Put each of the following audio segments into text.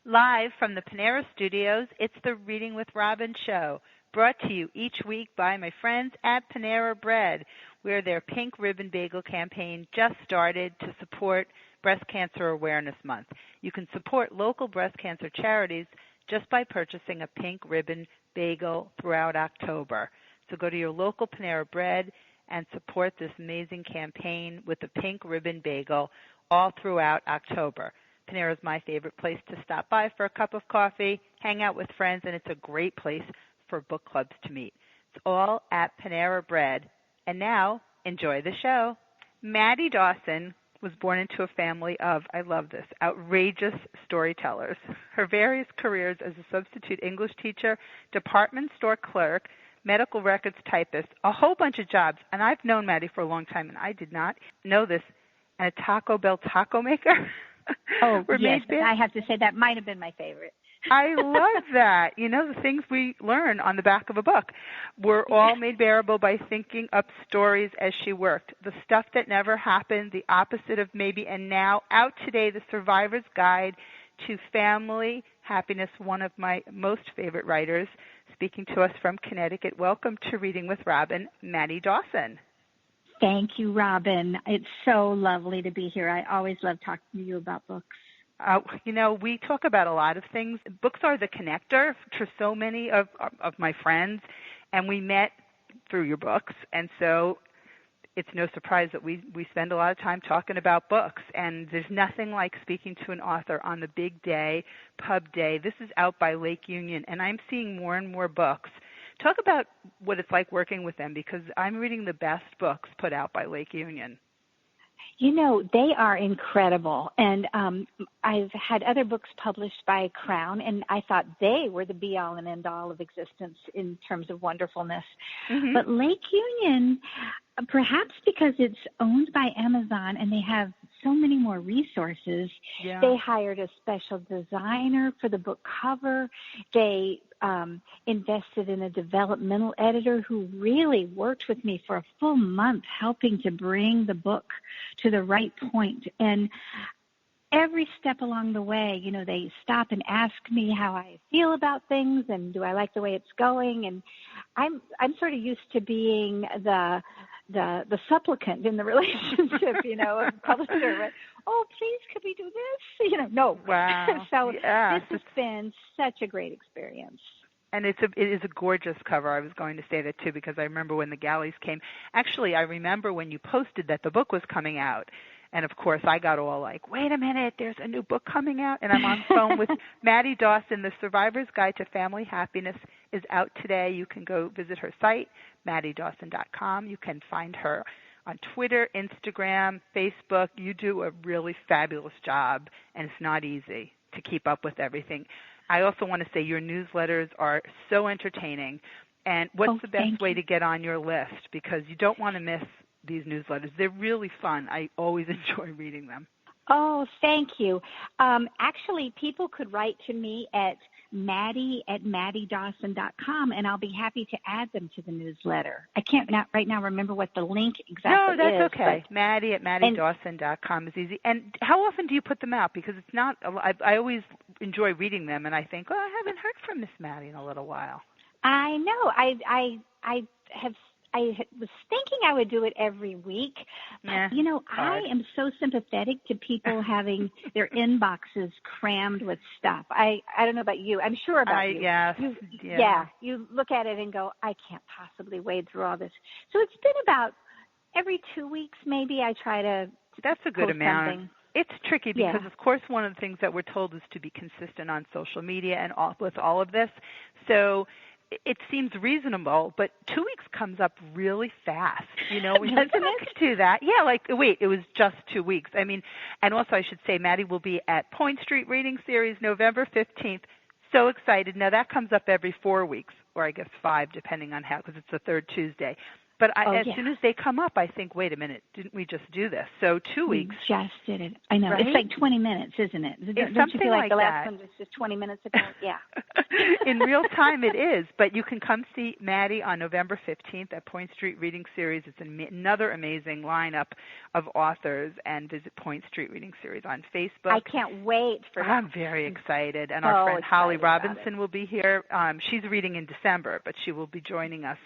Live from the Panera Studios, it's the Reading with Robin show, brought to you each week by my friends at Panera Bread, where their Pink Ribbon Bagel campaign just started to support Breast Cancer Awareness Month. You can support local breast cancer charities just by purchasing a Pink Ribbon Bagel throughout October. So go to your local Panera Bread and support this amazing campaign with the Pink Ribbon Bagel all throughout October. Panera is my favorite place to stop by for a cup of coffee, hang out with friends, and it's a great place for book clubs to meet. It's all at Panera Bread. And now, enjoy the show. Maddie Dawson was born into a family of, I love this, outrageous storytellers. Her various careers as a substitute English teacher, department store clerk, medical records typist, a whole bunch of jobs. And I've known Maddie for a long time, and I did not know this, and a Taco Bell taco maker. Oh, yes, I have to say that might have been my favorite. I love that. You know, the things we learn on the back of a book were all made bearable by thinking up stories as she worked. The stuff that never happened, the opposite of maybe, and now out today, The Survivor's Guide to Family Happiness, one of my most favorite writers, speaking to us from Connecticut. Welcome to Reading with Robin, Maddie Dawson. Thank you, Robin. It's so lovely to be here. I always love talking to you about books. You know, we talk about a lot of things. Books are the connector to so many of my friends, and we met through your books. And so it's no surprise that we spend a lot of time talking about books. And there's nothing like speaking to an author on the big day, pub day. This is out by Lake Union, and I'm seeing more and more books. Talk about what it's like working with them, because I'm reading the best books put out by Lake Union. You know, they are incredible. And I've had other books published by Crown, and I thought they were the be-all and end-all of existence in terms of wonderfulness. Mm-hmm. But Lake Union, perhaps because it's owned by Amazon and they have so many more resources, they hired a special designer for the book cover. They invested in a developmental editor who really worked with me for a full month helping to bring the book to the right point. And every step along the way, you know, they stop and ask me how I feel about things and do I like the way it's going. And I'm sort of used to being the supplicant in the relationship, you know, of publisher. But, oh, please, could we do this? You know, no. Wow. So this has been such a great experience. And it is a gorgeous cover. I was going to say that, too, because I remember when the galleys came. Actually, I remember when you posted that the book was coming out. And, of course, I got all like, wait a minute, there's a new book coming out. And I'm on the phone with Maddie Dawson. The Survivor's Guide to Family Happiness is out today. You can go visit her site, MaddieDawson.com. You can find her on Twitter, Instagram, Facebook. You do a really fabulous job, and it's not easy to keep up with everything. I also want to say your newsletters are so entertaining. And what's the best way to get on your list? Because you don't want to miss these newsletters. They're really fun. I always enjoy reading them. Oh, thank you. Actually, people could write to me at Maddie@MaddieDawson.com, and I'll be happy to add them to the newsletter. I can't right now remember what the link exactly is. No, that's okay. Maddie@MaddieDawson.com is easy. And how often do you put them out? Because it's not. I always enjoy reading them, and I think, I haven't heard from Miss Maddie in a little while. I know. I was thinking I would do it every week. Yeah, you know, I am so sympathetic to people having their inboxes crammed with stuff. I don't know about you. I'm sure about you. Yes. Yeah. You look at it and go, I can't possibly wade through all this. So it's been about every 2 weeks maybe I try to That's a good amount. Something. It's tricky because, of course, one of the things that we're told is to be consistent on social media and with all of this. So it seems reasonable, but 2 weeks comes up really fast. You know, we can do that. Yeah, like, wait, it was just 2 weeks. I mean, and also I should say Maddie will be at Point Street Reading Series November 15th. So excited. Now, that comes up every 4 weeks, or I guess 5, depending on how, because it's the third Tuesday. But as soon as they come up, I think, wait a minute, didn't we just do this? So 2 weeks. We just did it. I know. Right? It's like 20 minutes, isn't it? It's Don't you feel like the that. last one was just 20 minutes ago? Yeah. In real time it is. But you can come see Maddie on November 15th at Point Street Reading Series. It's another amazing lineup of authors, and visit Point Street Reading Series on Facebook. I can't wait for that. I'm very excited. And our friend Holly Robinson will be here. She's reading in December, but she will be joining us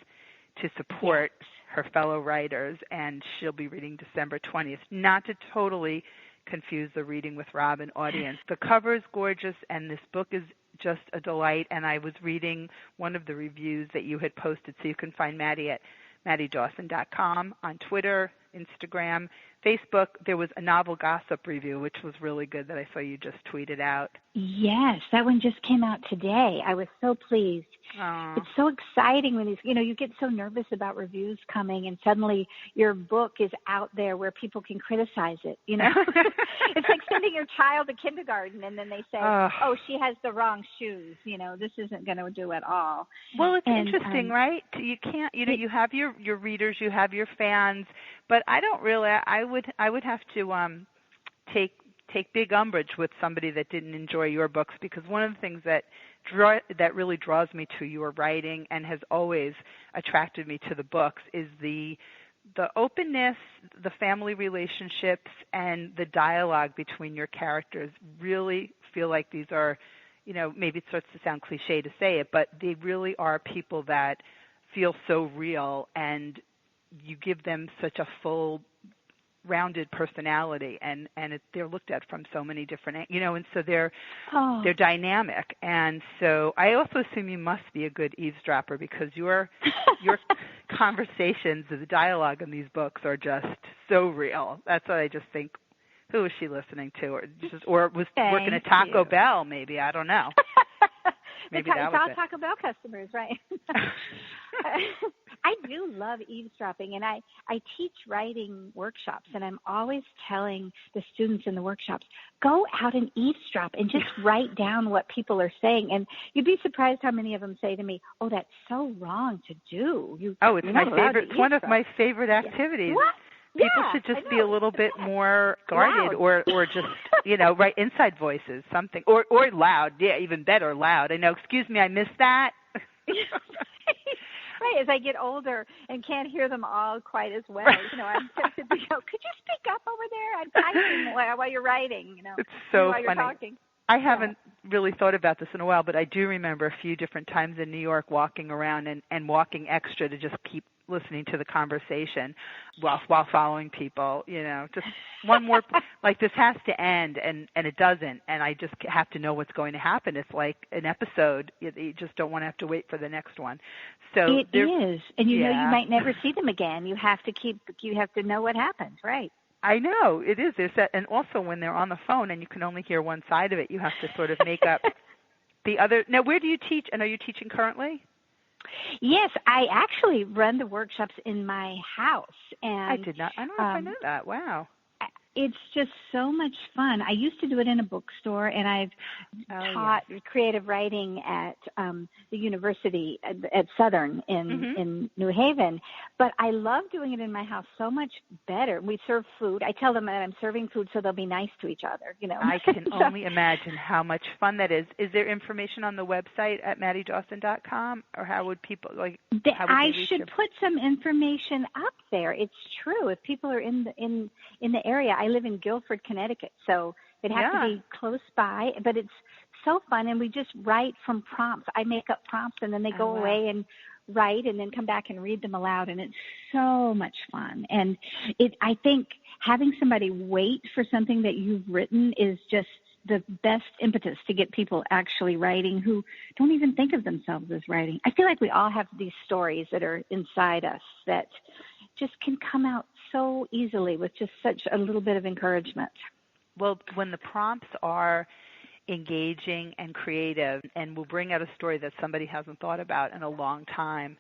to support her fellow writers, and she'll be reading December 20th. Not to totally confuse the Reading with Robin audience. The cover is gorgeous, and this book is just a delight, and I was reading one of the reviews that you had posted, so you can find Maddie at MaddieDawson.com, on Twitter, Instagram, Facebook. There was a novel gossip review, which was really good, that I saw you just tweeted out. Yes, that one just came out today. I was so pleased. Aww. It's so exciting when these, you get so nervous about reviews coming, and suddenly your book is out there where people can criticize it, It's like sending your child to kindergarten, and then they say, oh, she has the wrong shoes. This isn't going to do at all. Well, it's interesting, right? You can't, you have your readers, you have your fans, but I don't really, I would have to take big umbrage with somebody that didn't enjoy your books, because one of the things that really draws me to your writing and has always attracted me to the books is the openness, the family relationships, and the dialogue between your characters. Really feel like these are, maybe it starts to sound cliche to say it, but they really are people that feel so real, and you give them such a full, rounded personality, and they're looked at from so many different, and so they're dynamic. And so I also assume you must be a good eavesdropper, because your conversations, the dialogue in these books are just so real. That's what I just think. Who is she listening to, or was working at Taco Bell? Maybe, I don't know. Maybe it's all Taco Bell customers, right? I do love eavesdropping, and I teach writing workshops, and I'm always telling the students in the workshops, go out and eavesdrop and just write down what people are saying. And you'd be surprised how many of them say to me, oh, that's so wrong to do. It's my favorite. It's one of my favorite activities. What? People should just be a little bit more guarded, or just, right, inside voices, something, or loud. Yeah, even better, loud. I know, excuse me, I missed that. Right, as I get older and can't hear them all quite as well, I'm tempted to go, could you speak up over there? I'm typing while you're writing, It's so while funny. You're talking. I haven't really thought about this in a while, but I do remember a few different times in New York walking around and walking extra to just keep listening to the conversation while following people, just one more, like this has to end, and it doesn't, and I just have to know what's going to happen. It's like an episode. You just don't want to have to wait for the next one. So it is, and you might never see them again. You have to know what happens, right? I know, it is. There's that, and also when they're on the phone and you can only hear one side of it, you have to sort of make up the other. Now, where do you teach, and are you teaching currently? Yes, I actually run the workshops in my house. And I did not. I don't know if I know that. Wow. It's just so much fun. I used to do it in a bookstore, and I've taught creative writing at the university at Southern in New Haven. But I love doing it in my house so much better. We serve food. I tell them that I'm serving food so they'll be nice to each other. I can only imagine how much fun that is. Is there information on the website at MaddieDawson.com, or how would people I should put some information up there. It's true. If people are in the area, I live in Guilford, Connecticut, so it has to be close by, but it's so fun, and we just write from prompts. I make up prompts, and then they go away and write, and then come back and read them aloud, and it's so much fun. And I think having somebody wait for something that you've written is just the best impetus to get people actually writing who don't even think of themselves as writing. I feel like we all have these stories that are inside us that just can come out so easily with just such a little bit of encouragement. Well, when the prompts are engaging and creative and will bring out a story that somebody hasn't thought about in a long time,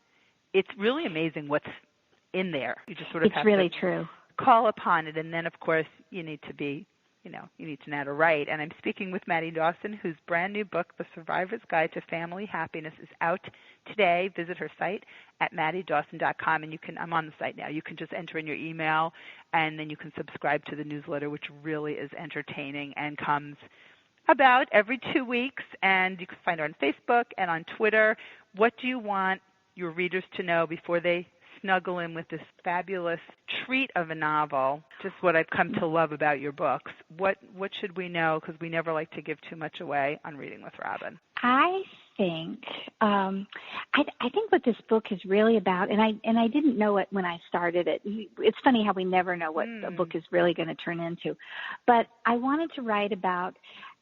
it's really amazing what's in there. You just sort of have really to true. call upon it, and then, of course, you need to be you need to know how to write. And I'm speaking with Maddie Dawson, whose brand new book, The Survivor's Guide to Family Happiness, is out today. Visit her site at maddiedawson.com, and I'm on the site now. You can just enter in your email, and then you can subscribe to the newsletter, which really is entertaining and comes about every 2 weeks. And you can find her on Facebook and on Twitter. What do you want your readers to know before they snuggle in with this fabulous treat of a novel, just what I've come to love about your books? What should we know? Because we never like to give too much away on Reading with Robin. I think what this book is really about, and I didn't know it when I started it. It's funny how we never know what a book is really going to turn into. But I wanted to write about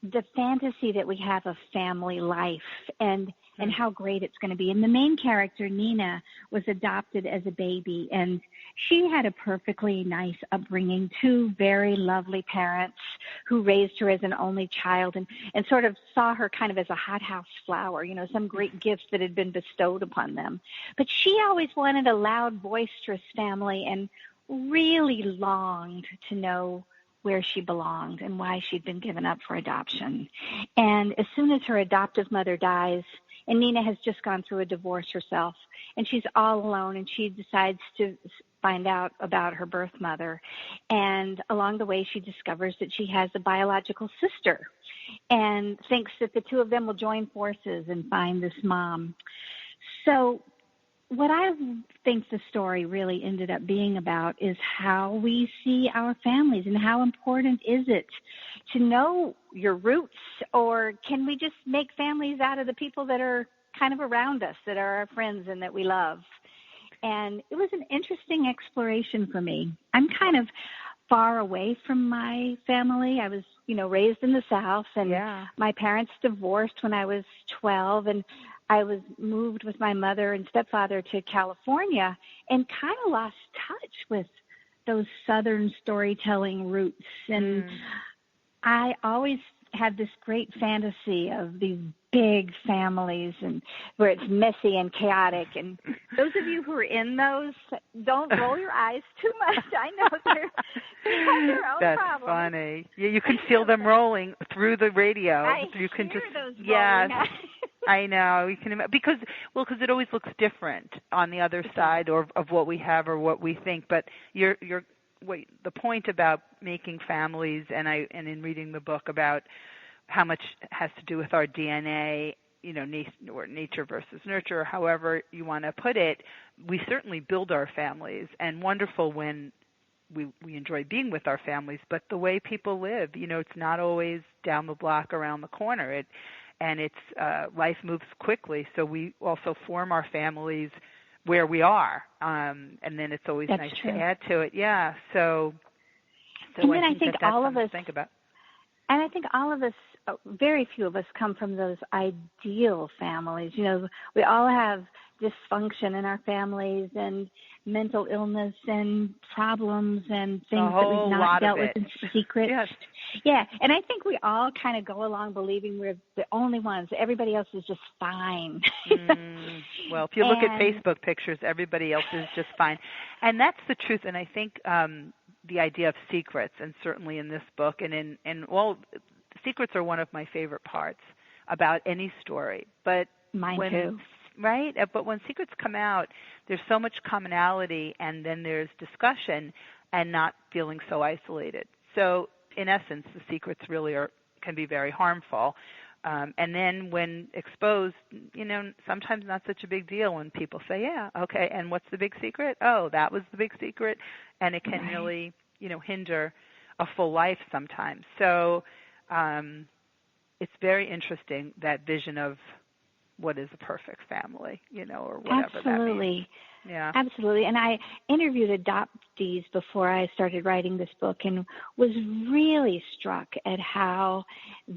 the fantasy that we have of family life and how great it's going to be. And the main character, Nina, was adopted as a baby, and she had a perfectly nice upbringing, 2 very lovely parents who raised her as an only child and sort of saw her kind of as a hothouse flower, some great gifts that had been bestowed upon them. But she always wanted a loud, boisterous family and really longed to know where she belonged and why she'd been given up for adoption. And as soon as her adoptive mother dies, and Nina has just gone through a divorce herself, and she's all alone, and she decides to find out about her birth mother. And along the way, she discovers that she has a biological sister and thinks that the 2 of them will join forces and find this mom. So what I think the story really ended up being about is how we see our families and how important is it to know your roots, or can we just make families out of the people that are kind of around us, that are our friends and that we love? And it was an interesting exploration for me. I'm kind of far away from my family. I was, raised in the South, and my parents divorced when I was 12, and I was moved with my mother and stepfather to California and kind of lost touch with those Southern storytelling roots. And I always had this great fantasy of these big families and where it's messy and chaotic. And those of you who are in those, don't roll your eyes too much. I know they have their own That's problems. That's funny. Yeah, you can feel them rolling through the radio. You can hear just those yes. rolling. I know. You can because it always looks different on the other side of what we have or what we think. But the point about making families, and in reading the book about how much has to do with our DNA, or nature versus nurture, or however you want to put it, we certainly build our families, and wonderful when we enjoy being with our families. But the way people live, it's not always down the block, around the corner. Life moves quickly, so we also form our families where we are, and then it's always That's nice true. to add to it. Yeah, so and then I think that's all of something us to think about. And I think all of us, very few of us, come from those ideal families. We all have dysfunction in our families and mental illness and problems and things that we've not dealt with in secret. Yes. Yeah, and I think we all kind of go along believing we're the only ones. Everybody else is just fine. Well, if you look at Facebook pictures, everybody else is just fine. And that's the truth. And I think the idea of secrets, and certainly in this book, secrets are one of my favorite parts about any story. But mine too. Right? But when secrets come out, there's so much commonality, and then there's discussion and not feeling so isolated. So in essence, the secrets really can be very harmful. And then when exposed, sometimes not such a big deal when people say, yeah, okay, and what's the big secret? Oh, that was the big secret. And it can really, hinder a full life sometimes. So it's very interesting, that vision of what is a perfect family, or whatever that means. Yeah. Absolutely. And I interviewed adoptees before I started writing this book and was really struck at how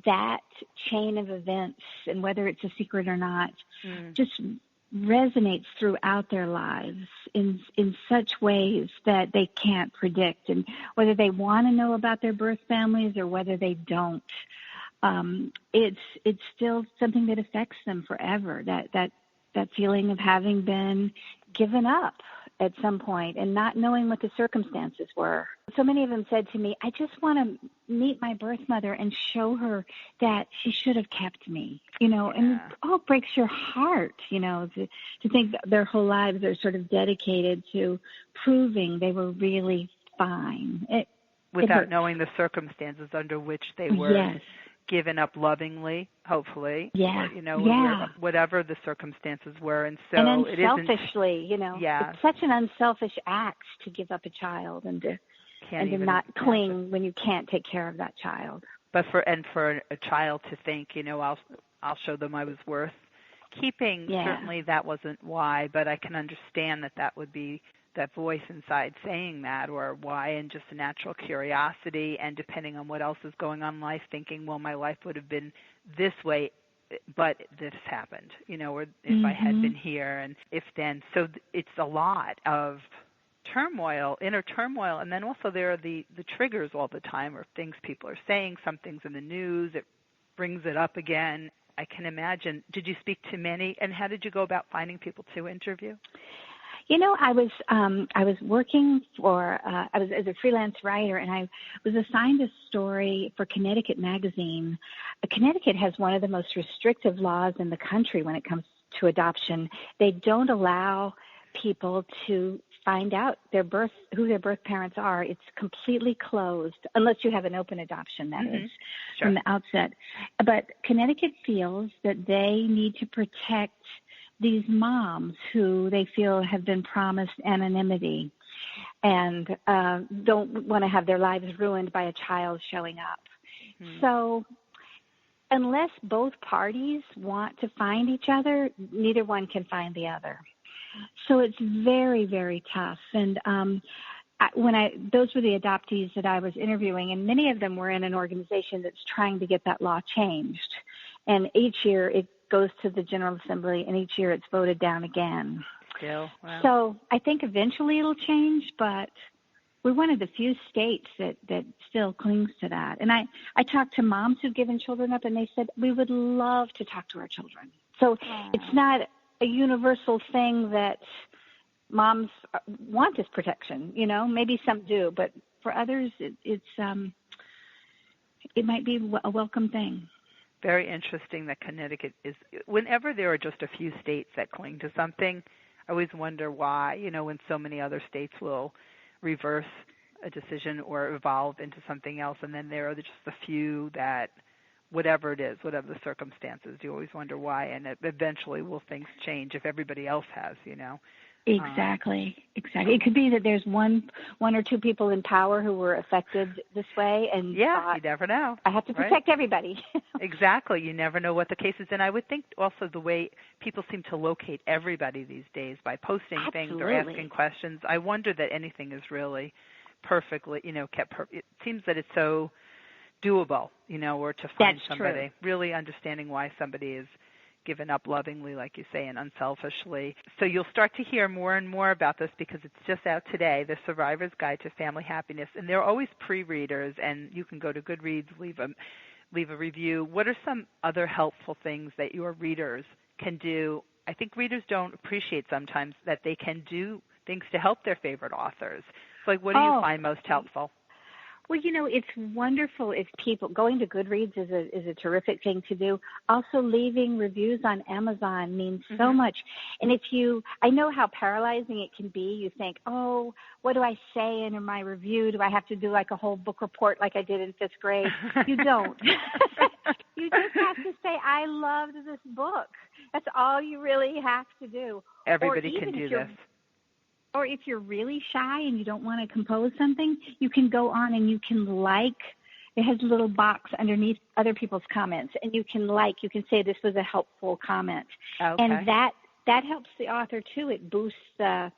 that chain of events, and whether it's a secret or not, just resonates throughout their lives in such ways that they can't predict. And whether they want to know about their birth families or whether they don't, it's still something that affects them forever, that feeling of having been given up at some point and not knowing what the circumstances were. So many of them said to me, I just want to meet my birth mother and show her that she should have kept me, and it all breaks your heart, to think that their whole lives are sort of dedicated to proving they were really fine. Without knowing the circumstances under which they were. Yes. Given up lovingly, hopefully, whatever the circumstances were, and so and it unselfishly, it's such an unselfish act to give up a child and to not cling when you can't take care of that child. But for a child to think, I'll show them I was worth keeping. Certainly, that wasn't why, but I can understand that would be that voice inside saying that, or why, and just a natural curiosity, and depending on what else is going on in life, thinking, well, my life would have been this way, but this happened, or if I had been here, and if then. So it's a lot of turmoil, inner turmoil, and then also there are the triggers all the time, or things people are saying, some things in the news, it brings it up again. I can imagine. Did you speak to many, and how did you go about finding people to interview? I was working I was as a freelance writer, and I was assigned a story for Connecticut Magazine. Connecticut has one of the most restrictive laws in the country when it comes to adoption. They don't allow people to find out who their birth parents are. It's completely closed, unless you have an open adoption, that is, from the outset. But Connecticut feels that they need to protect these moms who they feel have been promised anonymity and don't want to have their lives ruined by a child showing up. So unless both parties want to find each other, neither one can find the other. So it's very, very tough. And those were the adoptees that I was interviewing, and many of them were in an organization that's trying to get that law changed. And each year it goes to the General Assembly, and each year it's voted down again. Still, wow. So I think eventually it'll change, but we're one of the few states that still clings to that. And I talked to moms who've given children up, and they said, we would love to talk to our children. So it's not a universal thing that moms want this protection. Maybe some do, but for others, it might be a welcome thing. Very interesting that Connecticut is, whenever there are just a few states that cling to something, I always wonder why, when so many other states will reverse a decision or evolve into something else, and then there are just a few that, whatever it is, whatever the circumstances, you always wonder why, and eventually will things change if everybody else has, Exactly. It could be that there's one or two people in power who were affected this way, and you never know. I have to protect everybody. Exactly. You never know what the case is. And I would think also the way people seem to locate everybody these days by posting things or asking questions, I wonder that anything is really perfectly, kept it seems that it's so doable, or to find That's somebody. True. Really understanding why somebody is given up lovingly, like you say, and unselfishly. So you'll start to hear more and more about this because it's just out today, The Survivor's Guide to Family Happiness. And there are always pre-readers, and you can go to Goodreads, leave a review. What are some other helpful things that your readers can do? I think readers don't appreciate sometimes that they can do things to help their favorite authors. So what do you find most helpful? Well, it's wonderful if people, going to Goodreads is a terrific thing to do. Also, leaving reviews on Amazon means so much. And I know how paralyzing it can be. You think, oh, what do I say in my review? Do I have to do like a whole book report like I did in 5th grade? You don't. You just have to say, I loved this book. That's all you really have to do. Everybody can do this. Or if you're really shy and you don't want to compose something, you can go on and you can it has a little box underneath other people's comments, and you can say this was a helpful comment. Okay. And that helps the author too. It boosts the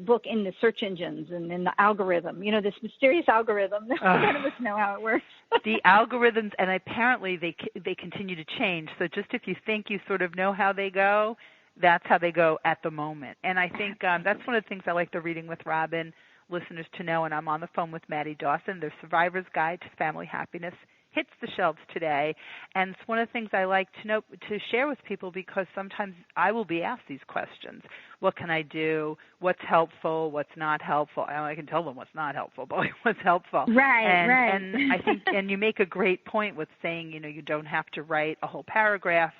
book in the search engines and in the algorithm, this mysterious algorithm. None of us know how it works. The algorithms, and apparently they continue to change. So just if you think you sort of know how they go, that's how they go at the moment. And I think that's one of the things I like the Reading with Robin listeners to know. And I'm on the phone with Maddie Dawson, The Survivor's Guide to Family Happiness, hits the shelves today. And it's one of the things I like to share with people, because sometimes I will be asked these questions. What can I do? What's helpful? What's not helpful? I can tell them what's not helpful, but what's helpful. Right. And I think, and you make a great point with saying, you don't have to write a whole paragraph.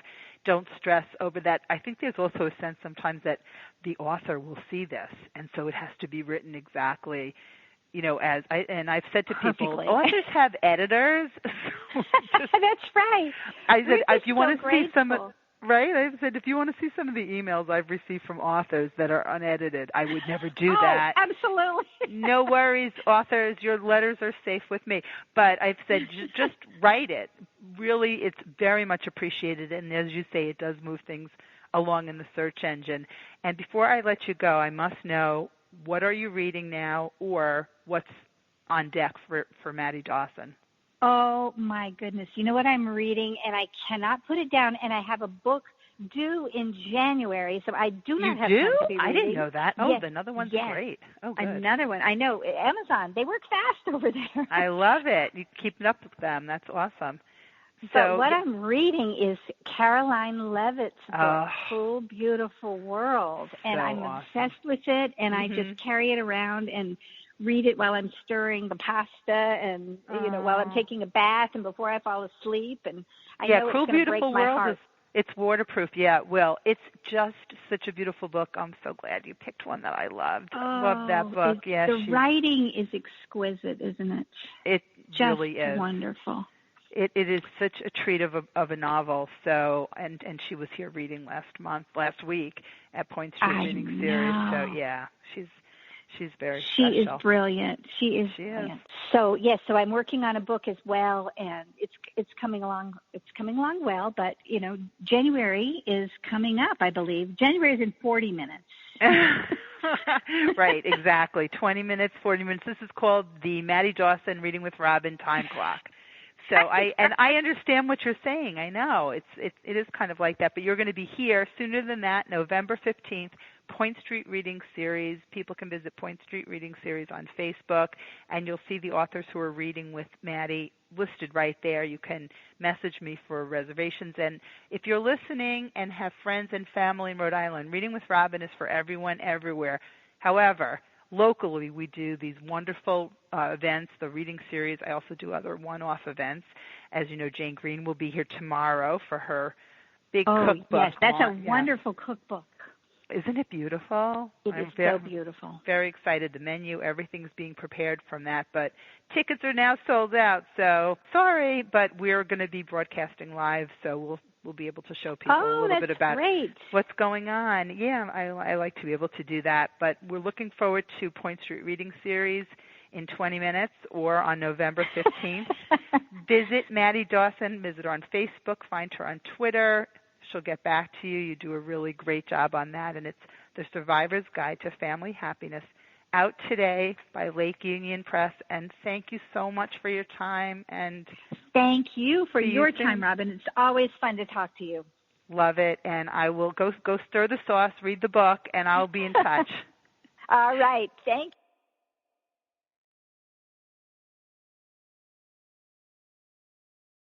Don't stress over that. I think there's also a sense sometimes that the author will see this, and so it has to be written exactly, I've said to people, Perfectly. authors have editors. That's right. I said, if you want to see some, right? I said, if you want to see some of the emails I've received from authors that are unedited, I would never do that. Absolutely. No worries, authors. Your letters are safe with me. But I've said, just write it. Really, it's very much appreciated. And as you say, it does move things along in the search engine. And before I let you go, I must know, what are you reading now, or what's on deck for Maddie Dawson? Oh, my goodness. You know what I'm reading, and I cannot put it down, and I have a book due in January, so I do not have time to be reading. I didn't know that. Oh, yes. Another one's great. Oh, good. Another one. I know. Amazon, they work fast over there. I love it. You keep up with them. That's awesome. So what I'm reading is Caroline Leavitt's book, Cruel, Beautiful World, and I'm obsessed with it, and I just carry it around and read it while I'm stirring the pasta, and while I'm taking a bath, and before I fall asleep. And I know Cruel, it's going to break Beautiful my World heart. It's waterproof. Yeah, it will. It's just such a beautiful book. I'm so glad you picked one that I loved. Love that book. Yes, the writing is exquisite, isn't it? It just really is wonderful. It is such a treat of a novel. So, and she was here reading last week at Point Street Reading Series. So yeah, she's very special. She is brilliant. She is brilliant. So so I'm working on a book as well, and it's coming along. It's coming along well, but January is coming up. I believe January is in 40 minutes. Right, exactly. 20 minutes, 40 minutes. This is called the Maddie Dawson Reading with Robin time clock. So I understand what you're saying. I know it is kind of like that, but you're going to be here sooner than that, November 15th, Point Street Reading Series. People can visit Point Street Reading Series on Facebook, and you'll see the authors who are reading with Maddie listed right there. You can message me for reservations. And if you're listening and have friends and family in Rhode Island, Reading with Robin is for everyone, everywhere. However, locally, we do these wonderful events, the reading series. I also do other one-off events. As you know, Jane Green will be here tomorrow for her big cookbook. Yes, that's a wonderful cookbook. Isn't it beautiful? It is so beautiful. Very excited. The menu, everything's being prepared from that. But tickets are now sold out, so sorry, but we're going to be broadcasting live, so we'll be able to show people a little bit about what's going on. Yeah, I like to be able to do that. But we're looking forward to Point Street Reading Series in 20 minutes or on November 15th. Visit Maddie Dawson. Visit her on Facebook. Find her on Twitter. She'll get back to you. You do a really great job on that. And it's The Survivor's Guide to Family Happiness, out today by Lake Union Press. And thank you so much for your time. And thank you for your time, Robin. It's always fun to talk to you. Love it. And I will go stir the sauce, read the book, and I'll be in touch. All right. Thank you.